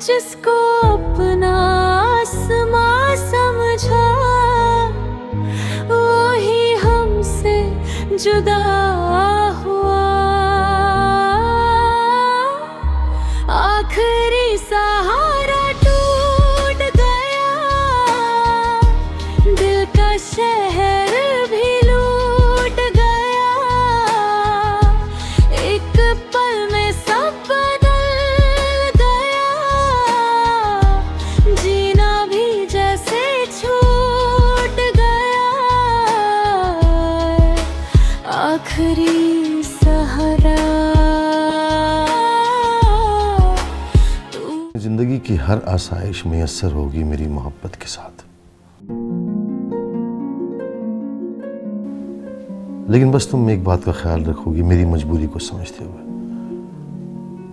जिसको अपना आसमां समझा वो ही हमसे जुदा हुआ। आखिरी सहारा टूट गया, दिल का शहर भी लूट गया। एक पल में सब बदल गया, जीना भी जैसे छूट गया। आखिरी सहारा जिंदगी की हर आसाइश मुयस्सर होगी मेरी मोहब्बत के साथ, लेकिन बस तुम एक बात का ख्याल रखोगी मेरी मजबूरी को समझते हुए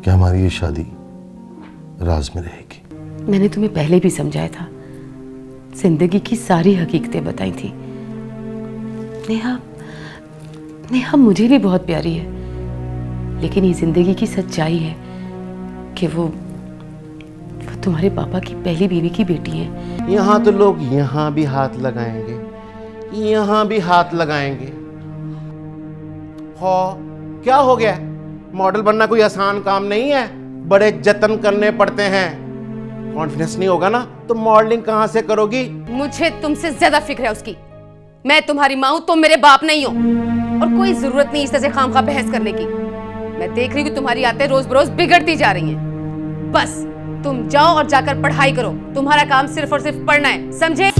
कि हमारी ये शादी राज में रहेगी। मैंने तुम्हें पहले भी समझाया था, जिंदगी की सारी हकीकतें बताई थी। नेहा नेहा मुझे भी बहुत प्यारी है, लेकिन ये जिंदगी की सच्चाई है कि वो तुम्हारे पापा की पहली बीवी की बेटी है। यहाँ तो लोग यहाँ भी हाथ लगाएंगे, यहाँ भी हाथ लगाएंगे। हो क्या हो गया? मॉडल बनना कोई आसान काम नहीं है, बड़े जतन करने पड़ते हैं। कॉन्फिडेंस नहीं होगा ना तो मॉडलिंग कहाँ से करोगी? मुझे तुमसे ज्यादा फिक्र है उसकी। मैं तुम्हारी माँ हूं, तुम मेरे बाप नहीं हो, और कोई जरूरत नहीं इस तरह से खामखा बहस करने की। मैं देख रही हूँ कि तुम्हारी आदतें रोज बरोज बिगड़ती जा रही हैं। बस तुम जाओ और जाकर पढ़ाई करो, तुम्हारा काम सिर्फ और सिर्फ पढ़ना है, समझे?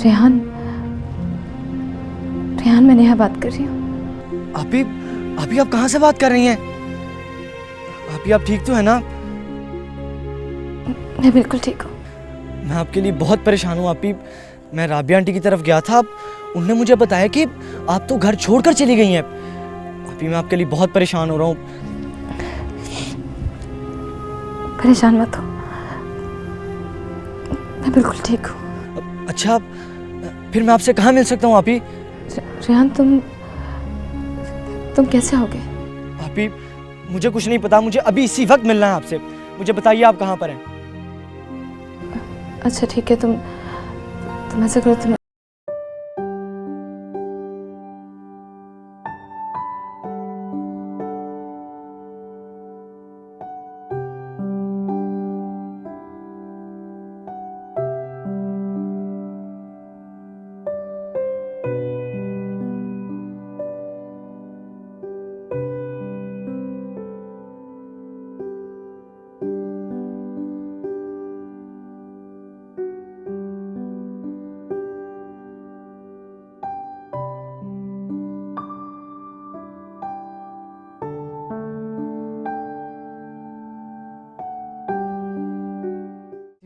रेहान, रेहान मैं नेहा बात कर रही हूँ। अभी आप कहाँ से बात कर रही हैं? अभी आप ठीक तो है ना? मैं बिल्कुल ठीक हूँ। मैं आपके लिए बहुत परेशान हूँ आपी। मैं राबिया आंटी की तरफ गया था, उन्होंने मुझे बताया कि आप तो घर छोड़कर चली गई हैं। अभी मैं आपके लिए बहुत परेशान हो रहा हूँ। परेशान मत हो, मैं बिल्कुल ठीक हूँ। अच्छा फिर मैं आपसे कहाँ मिल सकता हूँ आपी? रेहान, तुम कैसे आओगे? आपी मुझे कुछ नहीं पता, मुझे अभी इसी वक्त मिलना है आपसे। मुझे बताइए आप कहाँ पर हैं? अच्छा ठीक है, तुम ऐसा करो, तुम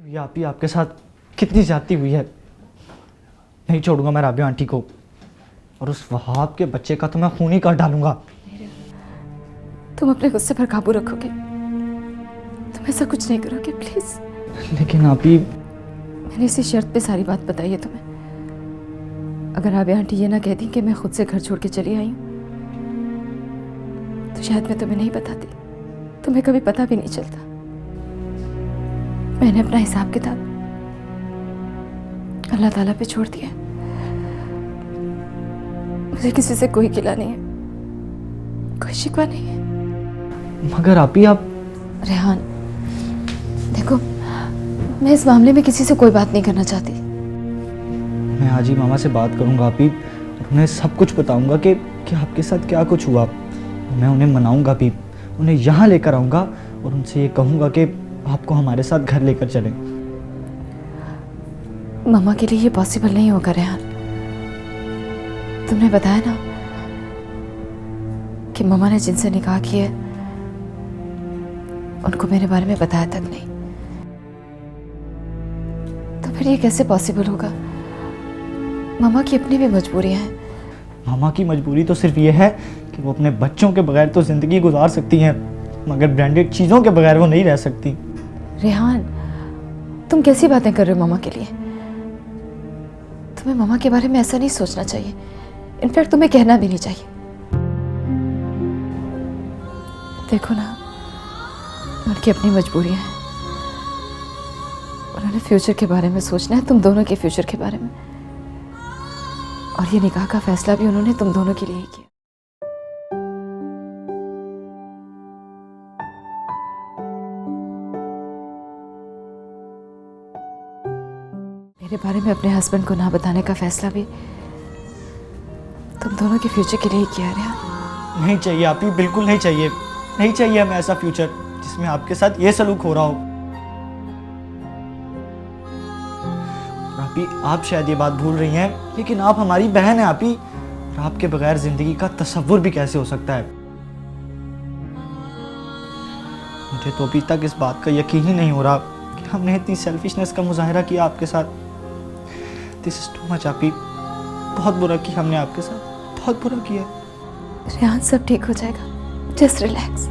ये आपी आपके साथ कितनी ज्यादती हुई है। नहीं छोड़ूंगा मैं राबिया आंटी को, और उस वहाब के बच्चे का तो मैं खून ही काट डालूंगा। तुम अपने गुस्से पर काबू रखोगे? तुम ऐसा कुछ नहीं करोगे प्लीज? लेकिन आपी मैंने इसी शर्त पे सारी बात बताई है तुम्हें। अगर राबिया आंटी ये ना कहती कि मैं खुद से घर छोड़ के चली आई हूँ, तो शायद मैं तुम्हें नहीं बताती, तुम्हें कभी पता भी नहीं चलता। मैंने अपना हिसाब किताब अल्लाह ताला पे छोड़ दिया। मुझे किसी से कोई गिला नहीं है, कोई शिकवा नहीं है। मगर आपी आप रेहान देखो, मैं इस मामले में किसी से कोई बात नहीं करना चाहती। मैं आज ही मामा से बात करूंगा आपी, और उन्हें सब कुछ बताऊंगा कि आपके साथ क्या कुछ हुआ। मैं उन्हें मनाऊंगा भी, उन्हें यहाँ लेकर आऊंगा और उनसे ये कहूंगा कि आपको हमारे साथ घर लेकर चलें। मामा के लिए ये पॉसिबल नहीं होगा रेहान। तुमने बताया ना कि मामा ने जिनसे निकाह किया उनको मेरे बारे में बताया तक नहीं, तो फिर ये कैसे पॉसिबल होगा? मामा की अपनी भी मजबूरियां हैं। मामा की मजबूरी तो सिर्फ ये है कि वो अपने बच्चों के बगैर तो जिंदगी गुजार सकती हैं, मगर ब्रांडेड चीज़ों के बगैर वो नहीं रह सकती। रेहान, तुम कैसी बातें कर रहे हो मामा के लिए? तुम्हें मामा के बारे में ऐसा नहीं सोचना चाहिए। इनफैक्ट तुम्हें कहना भी नहीं चाहिए। देखो ना, उनकी अपनी मजबूरियां हैं। उन्होंने फ्यूचर के बारे में सोचना है, तुम दोनों के फ्यूचर के बारे में। और ये निकाह का फैसला भी उन्होंने तुम दोनों के लिए ही किया। मेरे बारे में अपने हस्बैंड को ना बताने का फैसला भी तुम दोनों के फ्यूचर के लिए ही किया है। नहीं चाहिए आपी, बिल्कुल नहीं चाहिए। नहीं चाहिए हमें ऐसा फ्यूचर जिसमें आपके साथ ये सलूक हो रहा हो। आपी, आप शायद ये बात भूल रही हैं, लेकिन आप हमारी बहन हैं आपी, और आपके बगैर जिंदगी का तसव्वुर भी कैसे हो सकता है। मुझे तो अभी तक इस बात का यकीन ही नहीं हो रहा कि हमने इतनी सेल्फिशनेस का मुजाहिरा किया आपके साथ। दिस इज टू मच आपी, बहुत बुरा किया हमने आपके साथ, बहुत बुरा किया। रेहान, सब ठीक हो जाएगा, जस्ट रिलैक्स।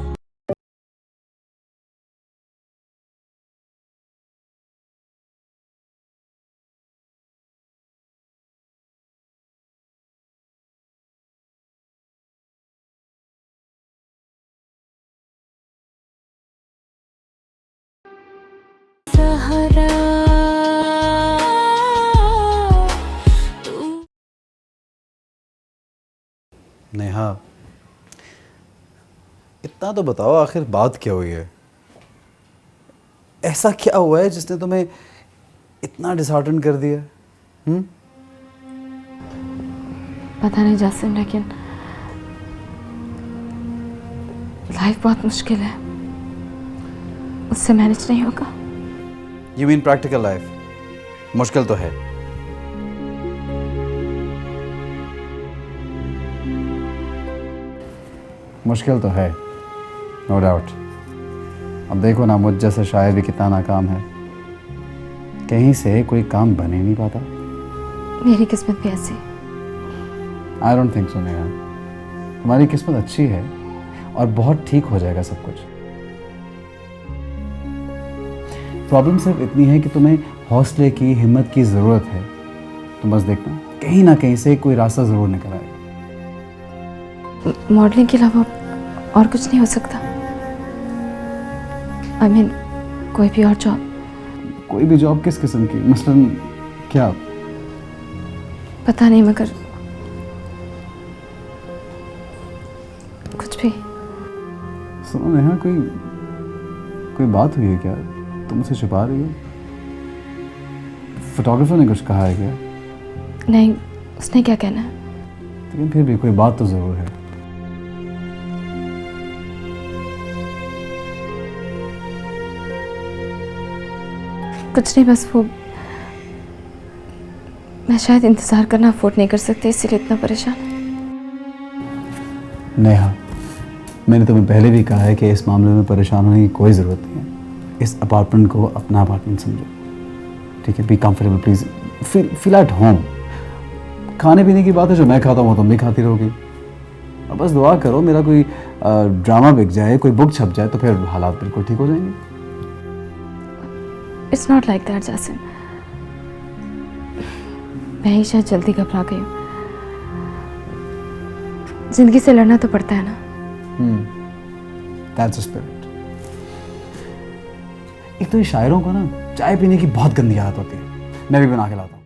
सहारा नेहा, इतना तो बताओ आखिर बात क्या हुई है? ऐसा क्या हुआ है जिसने तुम्हें इतना डिसहार्टन कर दिया? पता नहीं जासिम, लेकिन लाइफ बहुत मुश्किल है, उससे मैनेज नहीं होगा। You mean practical life? मुश्किल तो है। मुश्किल तो है, नो डाउट। अब देखो ना, मुझ जैसा शायर भी कितना नाकाम है, कहीं से कोई काम बन ही नहीं पाता। मेरी किस्मत भी ऐसी। I don't think so Neha, तुम्हारी किस्मत अच्छी है और बहुत ठीक हो जाएगा सब कुछ। प्रॉब्लम सिर्फ इतनी है कि तुम्हें हौसले की, हिम्मत की ज़रूरत है। तुम बस देखना, कहीं ना कहीं से कोई रास्ता ज़रूर निकल आएगा। मॉडलिंग के अलावा और कुछ नहीं हो सकता? आई मीन कोई भी और जॉब? कोई भी जॉब किस किस्म की? मसलन क्या? पता नहीं, मगर कुछ भी। सुनो नेहा, कोई बात हुई है क्या? तुम मुझसे छुपा रही हो? फोटोग्राफर ने कुछ कहा है क्या? नहीं, उसने क्या कहना है? लेकिन फिर भी कोई बात तो ज़रूर है। कुछ नहीं, बस वो मैं शायद इंतज़ार करना अफोर्ड नहीं कर सकती, इसीलिए इतना परेशान। नेहा, मैंने तुम्हें पहले भी कहा है कि इस मामले में परेशान होने की कोई ज़रूरत नहीं है। इस अपार्टमेंट को अपना अपार्टमेंट समझो, ठीक है? Be comfortable please, feel at home. खाने पीने की बात है, जो मैं खाता हूँ तुम भी खाती रहोगी। और बस दुआ करो मेरा कोई ड्रामा बिक जाए, कोई बुक छप जाए, तो फिर हालात बिल्कुल ठीक हो जाएंगे। It's not like that Jasim, मैं ही शायद जल्दी घबरा गई हूँ। जिंदगी से लड़ना तो पड़ता है ना। That's the spirit. एक तो ये शायरों को ना चाय पीने की बहुत गंदी आदत होती है। मैं भी बना के लाता हूँ।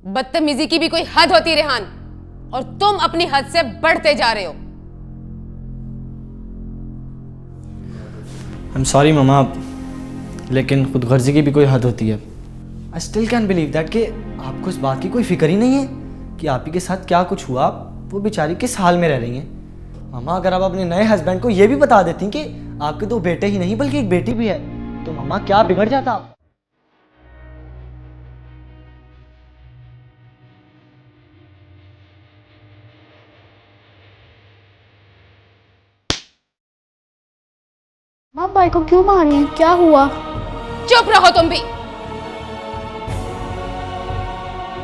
बदतमीजी की भी कोई हद होती है रेहान, और तुम अपनी हद से बढ़ते जा रहे हो। I'm sorry ममा, लेकिन खुदगर्जी की भी कोई हद होती है। I still can't believe that कि आपको इस बात की कोई फिक्र ही नहीं है कि आप ही के साथ क्या कुछ हुआ, वो बेचारी किस हाल में रह रही हैं। मामा, अगर आप अपने नए हस्बैंड को ये भी बता देती कि आपके 2 बेटे ही नहीं बल्कि एक बेटी भी है, तो मामा क्या बिगड़ जाता आप। माँ, भाई को क्यों मार रही हैं? क्या हुआ? चुप रहो तुम भी,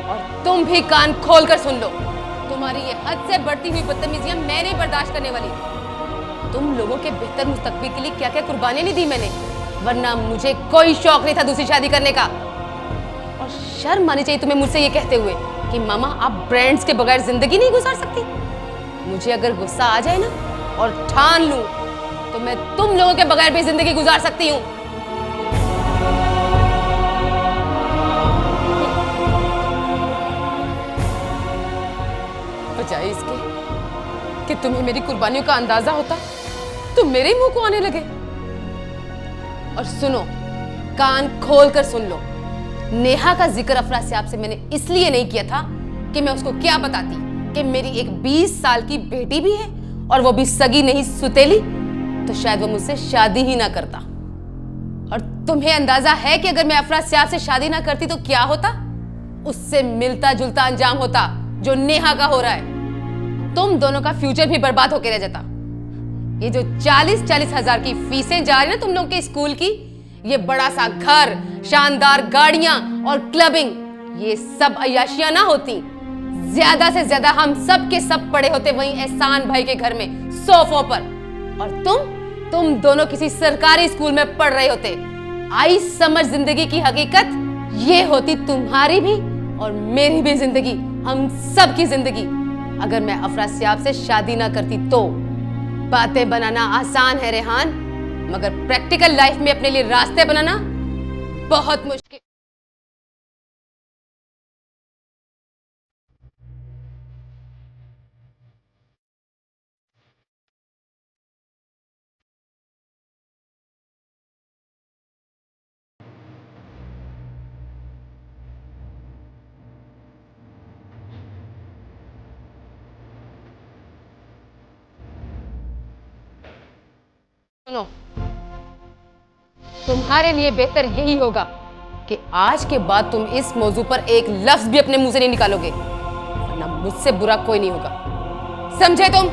और तुम भी कान खोल कर सुन लो। तुम्हारी ये हद से बढ़ती हुई बदतमीजियां मैं नहीं बर्दाश्त करने वाली। तुम लोगों के बेहतर मुस्तकबिल के लिए क्या क्या कुर्बानी नहीं दी मैंने, वरना मुझे कोई शौक नहीं था दूसरी शादी करने का। और शर्म आनी चाहिए तुम्हें मुझसे ये कहते हुए कि मामा आप ब्रांड्स के बगैर जिंदगी नहीं गुजार सकती। मुझे अगर गुस्सा आ जाए ना और ठान लूं तो मैं तुम लोगों के बगैर भी जिंदगी गुजार सकती हूँ। बजाय इसके कि तुम्हें मेरी कुर्बानियों का अंदाजा होता, तुम मेरे मुंह को आने लगे। और सुनो, कान खोल कर सुन लो, नेहा का जिक्र अफरासियाब से मैंने इसलिए नहीं किया था कि मैं उसको क्या बताती कि मेरी एक 20 साल की बेटी भी है, और वो भी सगी नहीं सुतेली, तो शायद वो मुझसे शादी ही ना करता। और तुम्हें अंदाजा है कि अगर मैं अफरासियाब से शादी ना करती तो क्या होता? उससे मिलता जुलता अंजाम होता जो नेहा का हो रहा है। तुम दोनों का फ्यूचर भी बर्बाद होकर रह जाता। ये जो 40-40 हजार की फीसें जा रही ना तुम लोगों के स्कूल की, ये बड़ा सा घर, शानदार गाड़ियां और क्लबिंग, ये सब अय्याशियां ना होती। ज्यादा से ज्यादा हम सब के सब पड़े होते वहीं एहसान भाई के घर में सोफों पर, और तुम दोनों किसी सरकारी स्कूल में पढ़ रहे होते। आई समझ जिंदगी की हकीकत, ये होती तुम्हारी भी और मेरी भी जिंदगी, हम सब की जिंदगी, अगर मैं अफरासियाब से शादी ना करती तो। बातें बनाना आसान है रेहान, मगर प्रैक्टिकल लाइफ में अपने लिए रास्ते बनाना बहुत मुश्किल। सुनो, तुम्हारे लिए बेहतर यही होगा कि आज के बाद तुम इस मौजू पर एक लफ्ज भी अपने मुंह से नहीं निकालोगे, वरना मुझसे बुरा कोई नहीं होगा, समझे तुम?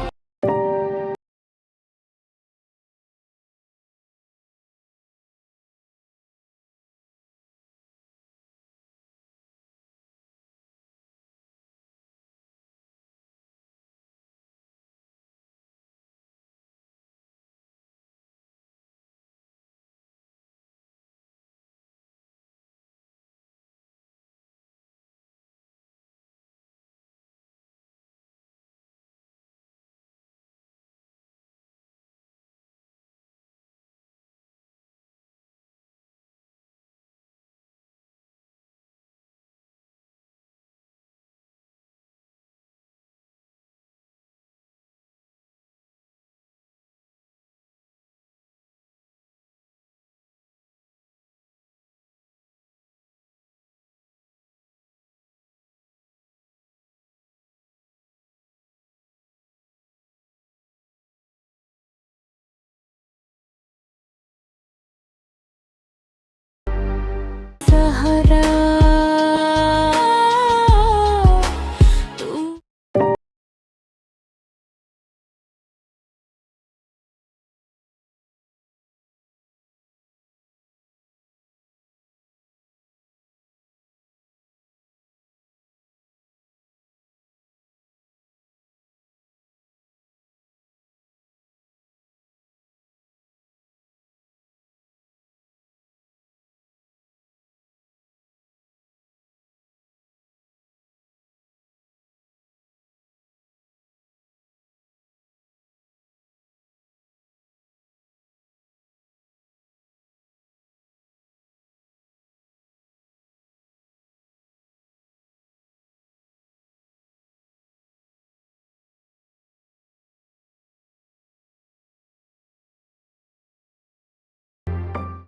सहारा तू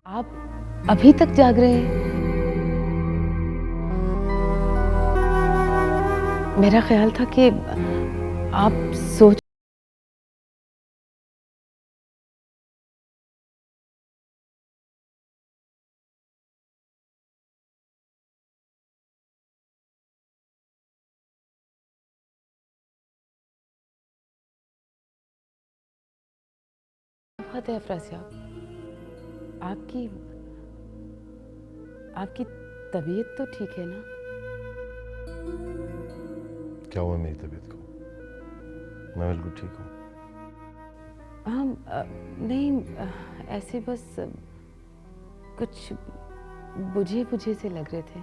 आप अभी तक जाग रहे हैं? मेरा ख्याल था कि आप सोच बात है अफरासियाब, आपकी आपकी तबीयत तो ठीक है ना? क्या हुआ मेरी तबीयत को? मैं बिल्कुल ठीक हूँ। हाँ, नहीं, ऐसे बस कुछ बुझे बुझे से लग रहे थे।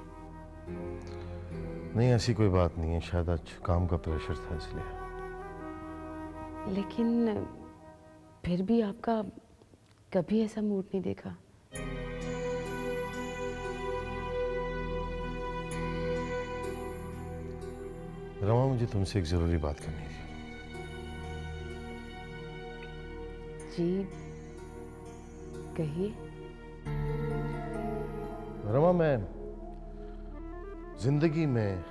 नहीं, ऐसी कोई बात नहीं है, शायद आज काम का प्रेशर था इसलिए। लेकिन फिर भी आपका कभी ऐसा मूड नहीं देखा। रमा, मुझे तुमसे एक जरूरी बात करनी थी। जी कहिए। रमा, मैं जिंदगी में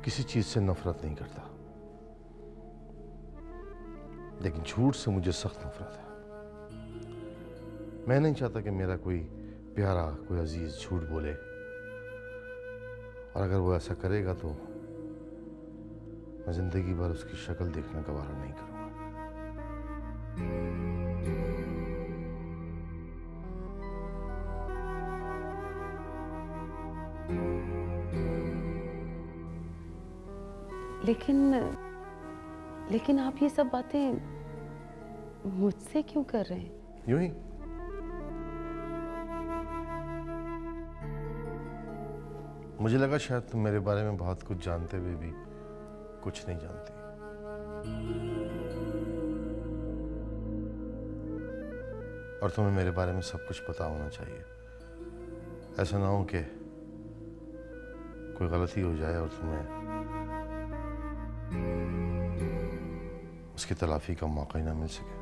किसी चीज से नफरत नहीं करता, लेकिन झूठ से मुझे सख्त नफरत है। मैं नहीं चाहता कि मेरा कोई प्यारा, कोई अजीज झूठ बोले, और अगर वो ऐसा करेगा तो मैं जिंदगी भर उसकी शक्ल देखना गवारा नहीं करूंगा। लेकिन आप ये सब बातें मुझसे क्यों कर रहे हैं? यूं ही। मुझे लगा शायद तुम मेरे बारे में बहुत कुछ जानते हुए भी कुछ नहीं जानती। और तुम्हें मेरे बारे में सब कुछ पता होना चाहिए। ऐसा ना हो कि कोई गलती हो जाए और तुम्हें उसकी तलाफी का मौका ही ना मिल सके।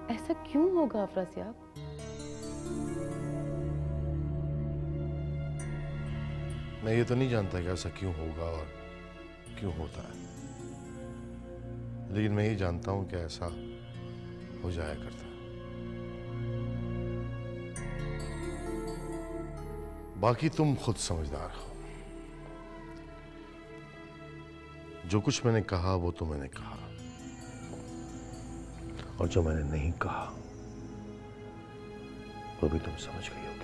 ऐसा क्यों होगा अफरासियाब? मैं ये तो नहीं जानता कि ऐसा क्यों होगा और क्यों होता है, लेकिन मैं ये जानता हूं कि ऐसा हो जाया करता है। बाकी तुम खुद समझदार हो। जो कुछ मैंने कहा वो तो मैंने कहा, और जो मैंने नहीं कहा वो भी तुम समझ गई होगी।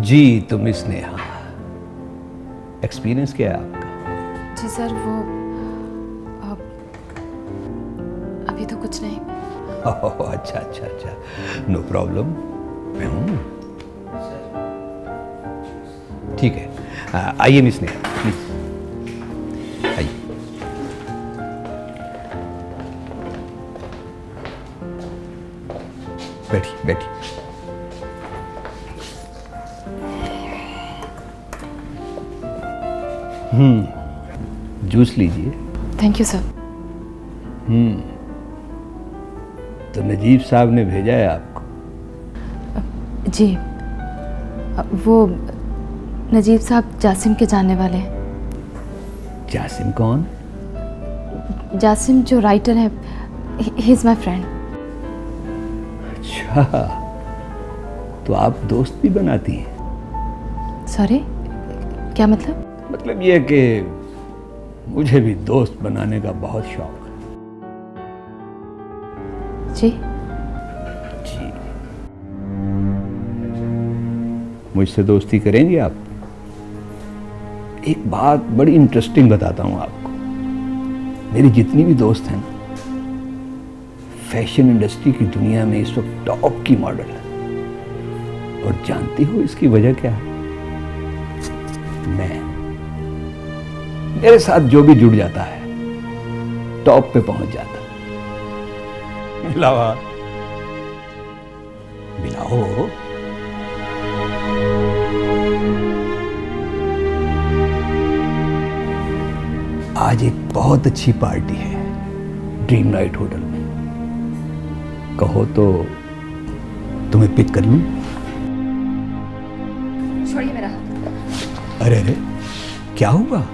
जी तुम स्नेहा, एक्सपीरियंस क्या है आपका? जी सर वो अभी तो कुछ नहीं। ओह अच्छा अच्छा अच्छा, नो प्रॉब्लम, मैं हूँ। ठीक है, आइए मिस स्नेहा प्लीज आइए। बैठिए बैठिए। जूस लीजिए। Thank you sir. तो नजीब साहब ने भेजा है आपको? जी वो नजीब साहब जासिम के जानने वाले हैं। जासिम कौन? जासिम जो राइटर है, ही इज माय फ्रेंड। अच्छा, तो आप दोस्त भी बनाती हैं? सॉरी, क्या मतलब? मतलब ये कि मुझे भी दोस्त बनाने का बहुत शौक है। जी जी, मुझसे दोस्ती करेंगे आप? एक बात बड़ी इंटरेस्टिंग बताता हूं आपको। मेरी जितनी भी दोस्त हैं ना, फैशन इंडस्ट्री की दुनिया में इस वक्त टॉप की मॉडल है। और जानती हो इसकी वजह क्या है? मेरे साथ जो भी जुड़ जाता है टॉप पे पहुंच जाता है। मिलाओ मिलाओ। आज एक बहुत अच्छी पार्टी है ड्रीम नाइट होटल में। कहो तो तुम्हें पिक कर लूं? छोड़िए मेरा हाथ। अरे अरे, क्या हुआ?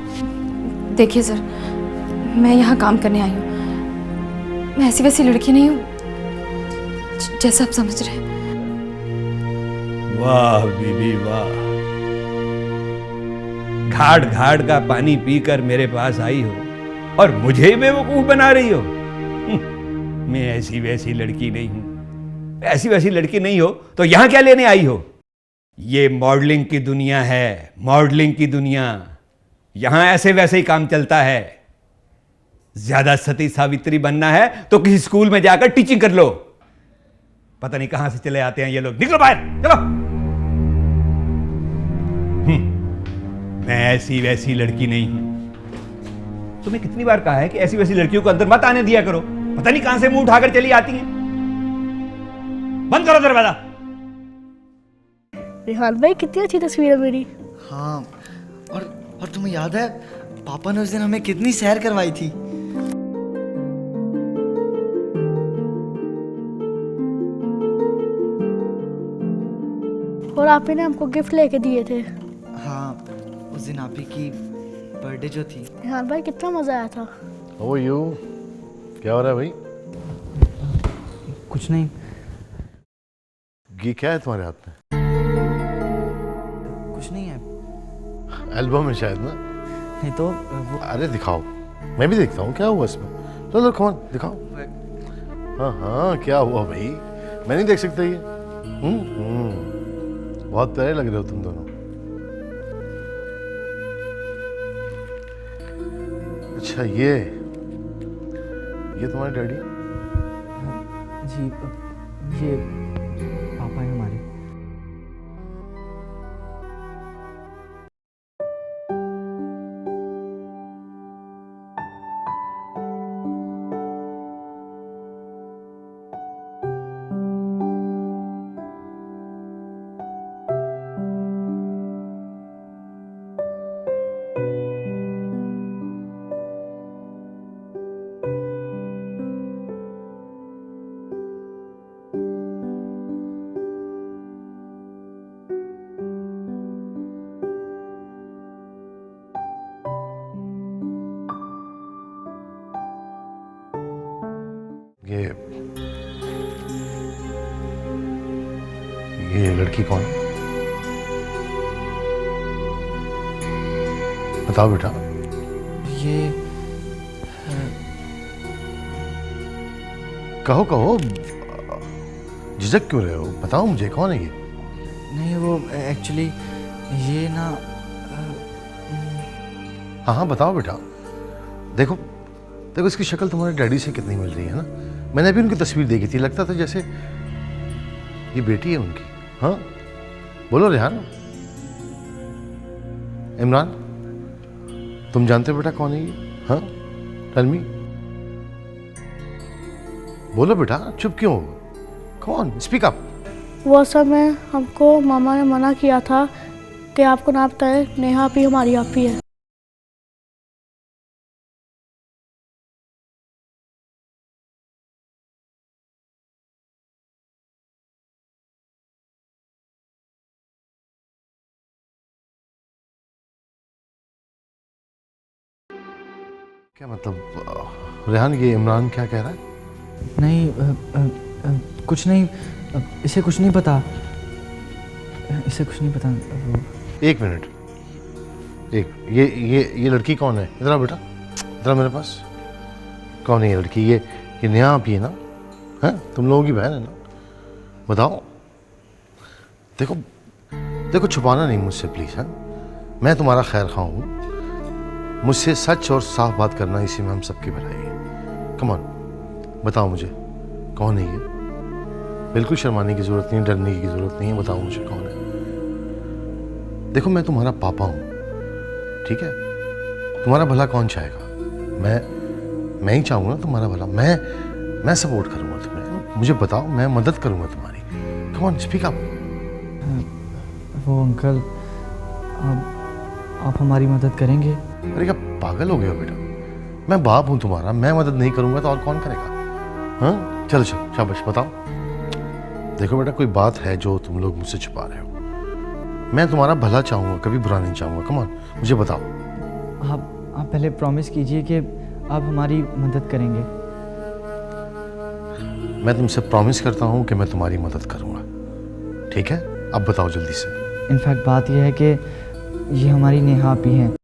देखिए सर, मैं यहाँ काम करने आई हूँ। मैं ऐसी वैसी लड़की नहीं हूँ जैसा आप समझ रहे हैं। वाह बीबी वाह, घाट घाट का पानी पीकर मेरे पास आई हो और मुझे बेवकूफ बना रही हो। मैं ऐसी वैसी लड़की नहीं हूं। ऐसी वैसी लड़की नहीं हो तो यहां क्या लेने आई हो? ये मॉडलिंग की दुनिया है, मॉडलिंग की दुनिया। यहां ऐसे वैसे ही काम चलता है। ज्यादा सती सावित्री बनना है तो किसी स्कूल में जाकर टीचिंग कर लो। पता नहीं कहां से चले आते हैं ये लोग। निकलो बाहर, चलो। मैं ऐसी वैसी लड़की नहीं हूं। तुम्हें कितनी बार कहा है कि ऐसी वैसी लड़कियों को अंदर मत आने दिया करो। पता नहीं कहां से मुंह उठाकर चली आती हैं। बंद करो दरवाजा। रिहान भाई, कितनी अच्छी तस्वीर है मेरी। हाँ, और तुम्हें याद है पापा ने उस दिन हमें कितनी सैर करवाई थी। और आप ही ने हमको गिफ्ट लेके दिए थे। हाँ, उस दिन आप ही की बर्थडे जो थी। रिहान भाई, कितना मजा आया था। ओ यू, क्या हो रहा है भाई? कुछ नहीं। ये क्या है तुम्हारे हाथ में? कुछ नहीं है। एल्बम है शायद ना? नहीं तो वो अरे दिखाओ, मैं भी देखता हूँ क्या हुआ इसमें। चलो कौन दिखाओ। हाँ हाँ, क्या हुआ भाई? मैं नहीं देख सकता ये? बहुत प्यारे लग रहे हो तुम दोनों। अच्छा ये तुम्हारे डैडी? जी ये पापा है हमारे। ये लड़की कौन है? बताओ बेटा। ये कहो कहो, झिझक क्यों रहे हो? बताओ मुझे, कौन है ये? नहीं वो एक्चुअली ये ना हाँ हाँ बताओ बेटा। देखो देखो, इसकी शक्ल तुम्हारे डैडी से कितनी मिल रही है ना। मैंने अभी उनकी तस्वीर देखी थी, लगता था जैसे ये बेटी है उनकी। हाँ बोलो रेहान। इमरान, तुम जानते हो बेटा कौन है ये? हाँ टेल मी। बोलो बेटा, चुप क्यों हो? कौन? Speak up. वो समय हमको मामा ने मना किया था कि आपको ना बताए, नेहा भी हमारी आप ही है। क्या मतलब रेहान, ये इमरान क्या कह रहा है? नहीं कुछ नहीं। इसे कुछ नहीं पता। इसे कुछ नहीं पता वो। एक मिनट, ये लड़की कौन है? इधर आओ बेटा, इधर आओ मेरे पास। कौन है ये लड़की? ये नेहा आप ही है ना? हैं, तुम लोगों की बहन है ना? बताओ। देखो देखो, छुपाना नहीं मुझसे प्लीज। है मैं तुम्हारा खैर खा हूँ। मुझसे सच और साफ बात करना, इसी में हम सबकी भलाई है। कम ऑन, बताओ मुझे कौन है ये? बिल्कुल शर्माने की जरूरत नहीं, डरने की जरूरत नहीं है। बताओ मुझे कौन है। देखो मैं तुम्हारा पापा हूं, ठीक है? तुम्हारा भला कौन चाहेगा? मैं ही चाहूंगा ना तुम्हारा भला। मैं सपोर्ट करूंगा तुम्हें। मुझे बताओ, मैं मदद करूंगा तुम्हारी। Come on speak up. वो अंकल, आप हमारी मदद करेंगे? अरे क्या पागल हो गए हो बेटा? मैं बाप हूं तुम्हारा, मैं मदद नहीं करूंगा तो और कौन करेगा? हाँ चलो चलो, शाबाश, बताओ। देखो बेटा, कोई बात है जो तुम लोग मुझसे छुपा रहे हो। मैं तुम्हारा भला चाहूंगा, कभी बुरा नहीं चाहूंगा। कम ऑन, मुझे बताओ। आप पहले प्रॉमिस कीजिए कि आप हमारी मदद करेंगे। मैं तुमसे प्रॉमिस करता हूं कि मैं तुम्हारी मदद करूंगा, ठीक है? अब बताओ जल्दी से। इनफैक्ट बात यह है कि ये हमारी नेहा भी हैं।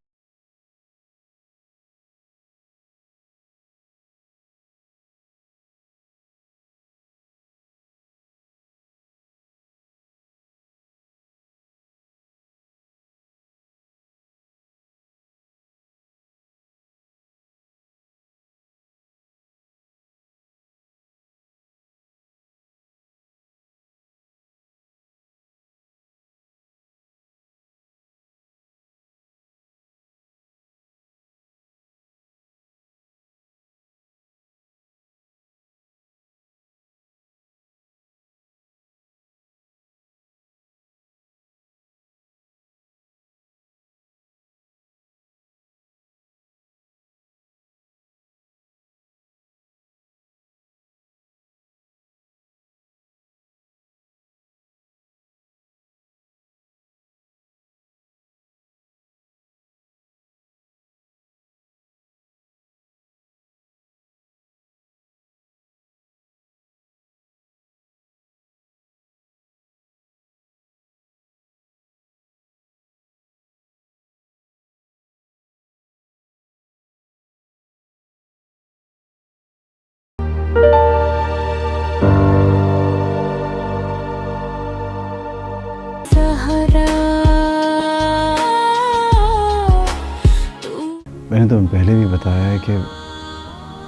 मैंने तुम्हें पहले भी बताया है कि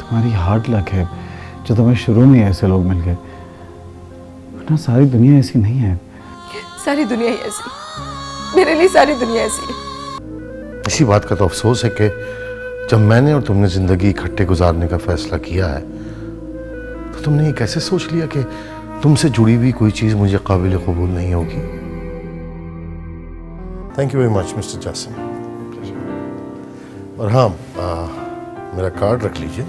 तुम्हारी हार्ड लक है जो तुम्हें शुरू में ऐसे लोग मिल गए, वरना सारी दुनिया ऐसी नहीं है। सारी दुनिया ही ऐसी, मेरे लिए सारी दुनिया ऐसी है। इसी बात का तो अफसोस है कि जब मैंने और तुमने जिंदगी इकट्ठे गुजारने का फैसला किया है तो तुमने ये कैसे सोच लिया कि तुमसे जुड़ी हुई कोई चीज मुझे काबिल कबूल नहीं होगी। Thank you very much mister Jasim. और हाँ, मेरा कार्ड रख लीजिए,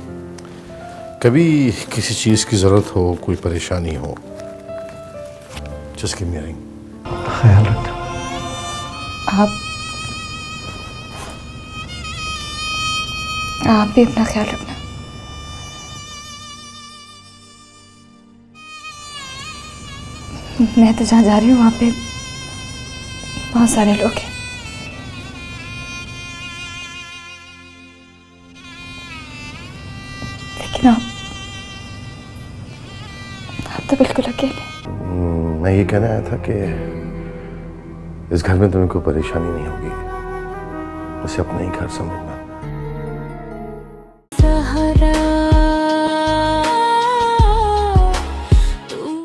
कभी किसी चीज की जरूरत हो, कोई परेशानी हो, just give me a ring. ख्याल रखना। आप भी अपना ख्याल रखना। मैं तो जहाँ जा रही हूँ वहाँ पे बहुत सारे लोग हैं। लेकिन आप तो बिल्कुल अकेले। मैं ये कहना आया था कि इस घर में तुम्हें कोई परेशानी नहीं होगी, उसे अपना ही घर समझना।